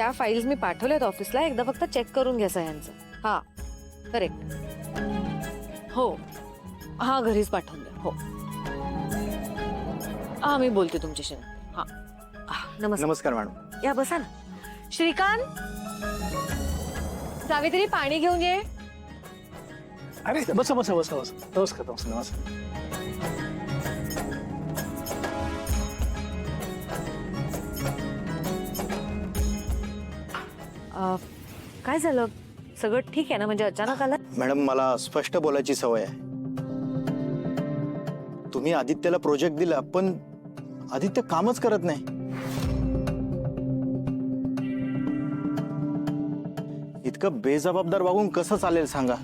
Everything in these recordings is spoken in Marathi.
त्या फाईल्स मी पाठवल्यात ऑफिसला, एकदा फक्त चेक करून घ्या सह्यांचं. हा करेक्ट. हो हा घरीच पाठवून द्या. हो हा मी बोलते तुमच्याशी. हा नमस्कार. नमस्कार मॅडम. या बसा ना. श्रीकांत, सावित्री पाणी घेऊन ये. अरे बसा बसा बसा बसा. नमस्कार नमस्कार नमस्कार. काय झालं, सगळं ठीक आहे ना? म्हणजे अचानक आलं. मॅडम मला स्पष्ट बोलायची सवय आहे. तुम्ही आदित्यला प्रोजेक्ट दिला पण आदित्य कामच करत नाही. इतकं बेजबाबदार वागून कसं चालेल सांगा.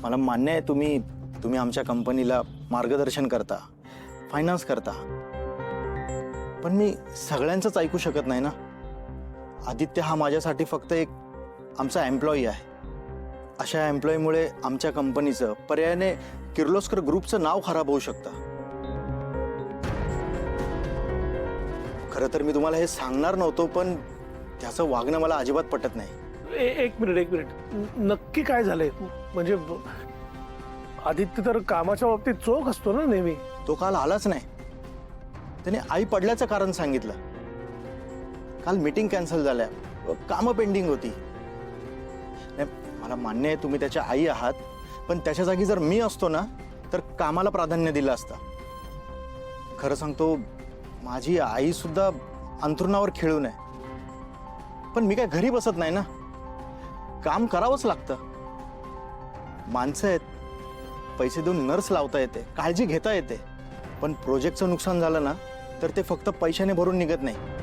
मला मान्य आहे तुम्ही आमच्या कंपनीला मार्गदर्शन करता, फायनान्स करता, पण मी सगळ्यांचंच ऐकू शकत नाही ना. आदित्य हा माझ्यासाठी फक्त एक आमचा एम्प्लॉई आहे. अशा एम्प्लॉईमुळे आमच्या कंपनीचं, पर्यायाने किर्लोस्कर ग्रुपचं नाव खराब होऊ शकतं. खरं तर मी तुम्हाला हे सांगणार नव्हतो, पण त्याचं वागणं मला अजिबात पटत नाही. एक मिनिट. नक्की काय झालंय? म्हणजे आदित्य तर कामाच्या बाबतीत चोख असतो ना नेहमी. तो काल आलाच नाही. त्याने आई पडल्याचं कारण सांगितलं. काल मीटिंग कॅन्सल झाल्या, कामं पेंडिंग होती. मला मान्य आहे तुम्ही त्याच्या आई आहात, पण त्याच्या जागी जर मी असतो ना तर कामाला प्राधान्य दिलं असतं. खरं सांगतो, माझी आई सुद्धा अंथरुणावर खेळून आहे, पण मी काय घरी बसत नाही ना. काम करावंच लागतं. माणसं आहेत, पैसे देऊन नर्स लावता येते, काळजी घेता येते, पण प्रोजेक्टचं नुकसान झालं ना तर ते फक्त पैशाने भरून निघत नाही.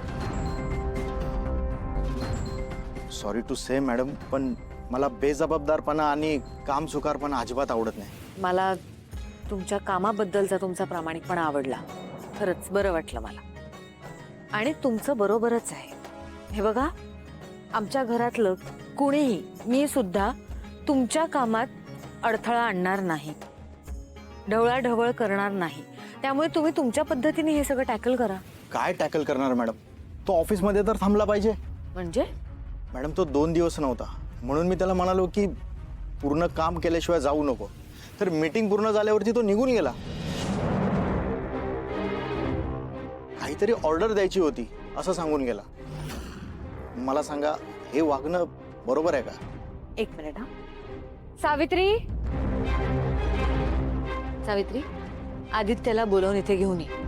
सॉरी टू से मॅडम, पण मला बेजबाबदारपणा आणि काम चुकारपणा अजिबात आवडत नाही. मला तुमच्या कामाबद्दलचा तुमचा प्रामाणिकपणा आवडला. खरंच बरं वाटलं मला. आणि तुमचं बरोबरच आहे. हे बघा, आमच्या घरातलं कुणीही, मी सुद्धा तुमच्या कामात अडथळा आणणार नाही, ढवळाढवळ करणार नाही. त्यामुळे तुम्ही तुमच्या पद्धतीने हे सगळं टॅकल करा. काय टॅकल करणार मॅडम? तो ऑफिसमध्ये तर थांबला पाहिजे. म्हणजे मॅडम तो 2 दिवस नव्हता, म्हणून मी त्याला म्हणालो की पूर्ण काम केल्याशिवाय जाऊ नको. तर मीटिंग पूर्ण झाल्यावरती तो निघून गेला. काहीतरी ऑर्डर द्यायची होती असं सांगून गेला. मला सांगा, हे वागणं बरोबर आहे का? एक मिनिट. हा सावित्री, सावित्री, आदित्यला बोलवून इथे घेऊन ये.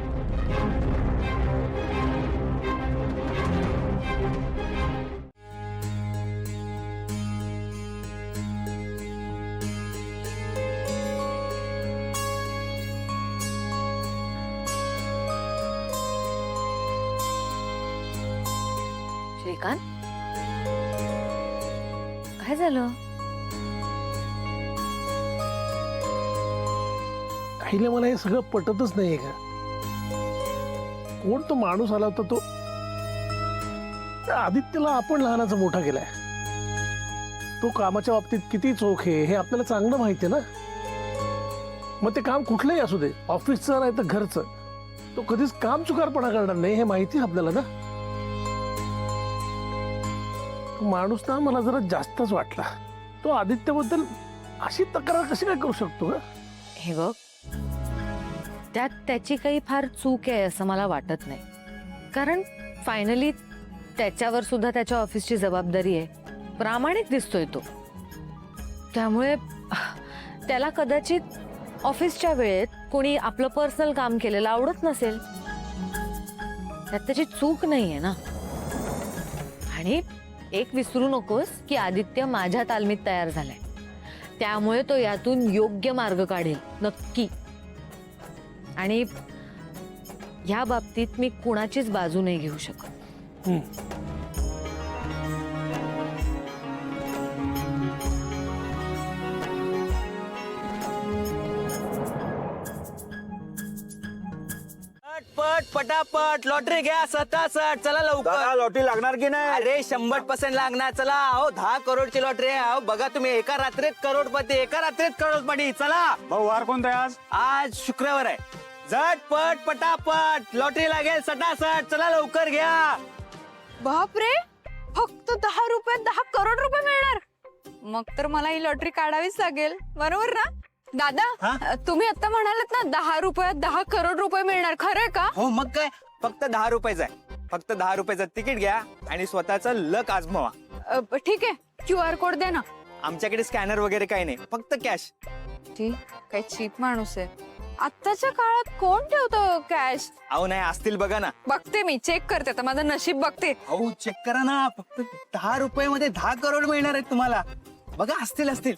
श्रीकांत, काय झालं? आईला मला हे सगळं पटतच नाहीये का? कोण तो माणूस आला होता तो? त्या आदित्यला आपण लहानाचा मोठा केलाय. तो कामाच्या बाबतीत किती चोख आहे हे आपल्याला चांगलं माहिती आहे ना. मग ते काम कुठलंही असू दे, ऑफिसचं नाही तर घरचं, तो कधीच काम चुकारपणा करणार नाही हे माहिती आहे आपल्याला ना. माणूस ना मला जरा जास्तच वाटला. तो आदित्यबद्दल अशी तक्रार कशी काय करू शकतो का? हे बघ, त्यात त्याची काही फार चूक आहे असं मला वाटत नाही. कारण फायनली त्याच्यावर सुद्धा त्याच्या ऑफिसची जबाबदारी आहे. प्रामाणिक दिसतोय तो. त्यामुळे त्याला कदाचित ऑफिसच्या वेळेत कोणी आपलं पर्सनल काम केलेलं आवडत नसेल. त्यात त्याची चूक नाहीये ना. आणि एक विसरू नकोस की आदित्य माझ्या तालमीत तयार झालाय. त्यामुळे तो यातून योग्य मार्ग काढेल नक्की. आणि ह्या बाबतीत मी कुणाचीच बाजू नाही घेऊ शकत. पट पटापट लॉटरी घ्या 67. चला लवकर. लॉटरी लागणार की नाही? अरे 100% लागणार. चला अहो 10 करोडची लॉटरी आहे. अहो बघा तुम्ही, एका रात्रीत करोडपती, एका रात्रीत करोडपती. चला भाऊ वार कोणता आहे आज? आज शुक्रवार आहे. झटपट पटापट लॉटरी लागेल 67. चला लवकर घ्या. बापरे, फक्त 10 रुपयात 10 करोड रुपये मिळणार. मग तर मला ही लॉटरी काढावीच लागेल, बरोबर ना दादा? तुम्ही आता म्हणालात ना 10 रुपयात 10 करोड रुपये मिळणार, खरंय का? हो मग काय, फक्त 10 रुपयाचं आहे. फक्त 10 रुपयाचं तिकीट घ्या आणि स्वतःचं लक आजमावा. ठीक आहे, QR कोड द्या ना. आमच्याकडे स्कॅनर वगैरे काही नाही, फक्त कॅश. ठीक, काय चीप माणूस आहे. आत्ताच्या काळात कोण ठेवतो कॅश? अहो नाही, असतील बघा ना. बघते मी, चेक करते आता, माझं नशीब बघते. अहो चेक करा ना, फक्त 10 रुपयामध्ये 10 करोड मिळणार आहेत तुम्हाला. बघा, असतील असतील.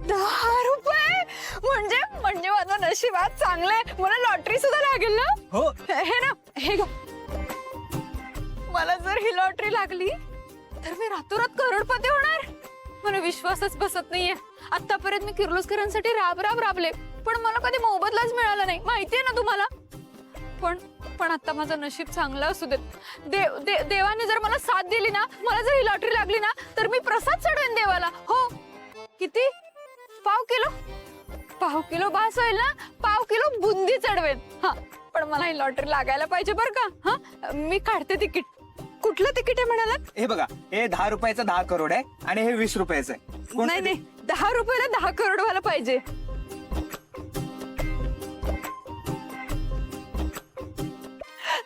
10 रुपये म्हणजे म्हणजे माझं नशीब आज चांगलं आहे. मला लॉटरी सुद्धा लागेल ना? हो. हे ना, हे घ्या. मला जर ही लॉटरी लागली तर मी रातोरात करोडपती होणार. मला विश्वासच बसत नाहीये. आतापर्यंत मी किर्लोस्करांसाठी राबले, पण मला कधी मोबदलाच मिळाला नाही, माहितीये ना तुम्हाला. पण आता माझं नशीब चांगलं असू देत. देवाने जर मला साथ दिली ना, मला जर ही लॉटरी लागली ना, तर मी प्रसाद चढवेन देवाला. हो, किती? पाव किलो बास होईल ना? पाव किलो बुंदी चढवेन. हा, पण मला ही लॉटरी लागायला पाहिजे बरं का. हा, मी काढते तिकीट. कुठलं तिकीट आहे म्हणालात? हे बघा, हे 10 रुपयाचं 10 करोड आहे आणि हे 20 रुपयाचं आहे. नाही नाही, 10 रुपयाला 10 करोड व्हायला पाहिजे.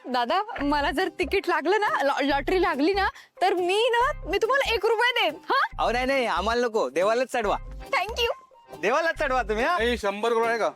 दादा, मला जर तिकीट लागलं ना, लॉटरी लागली ना, तर मी तुम्हाला 1 रुपया देईन. हा, अहो नाही, आम्हाला नको, देवालाच चढवा. थँक्यू. देवालाच चढवा तुम्ही. हा, 100 करोड आहे का?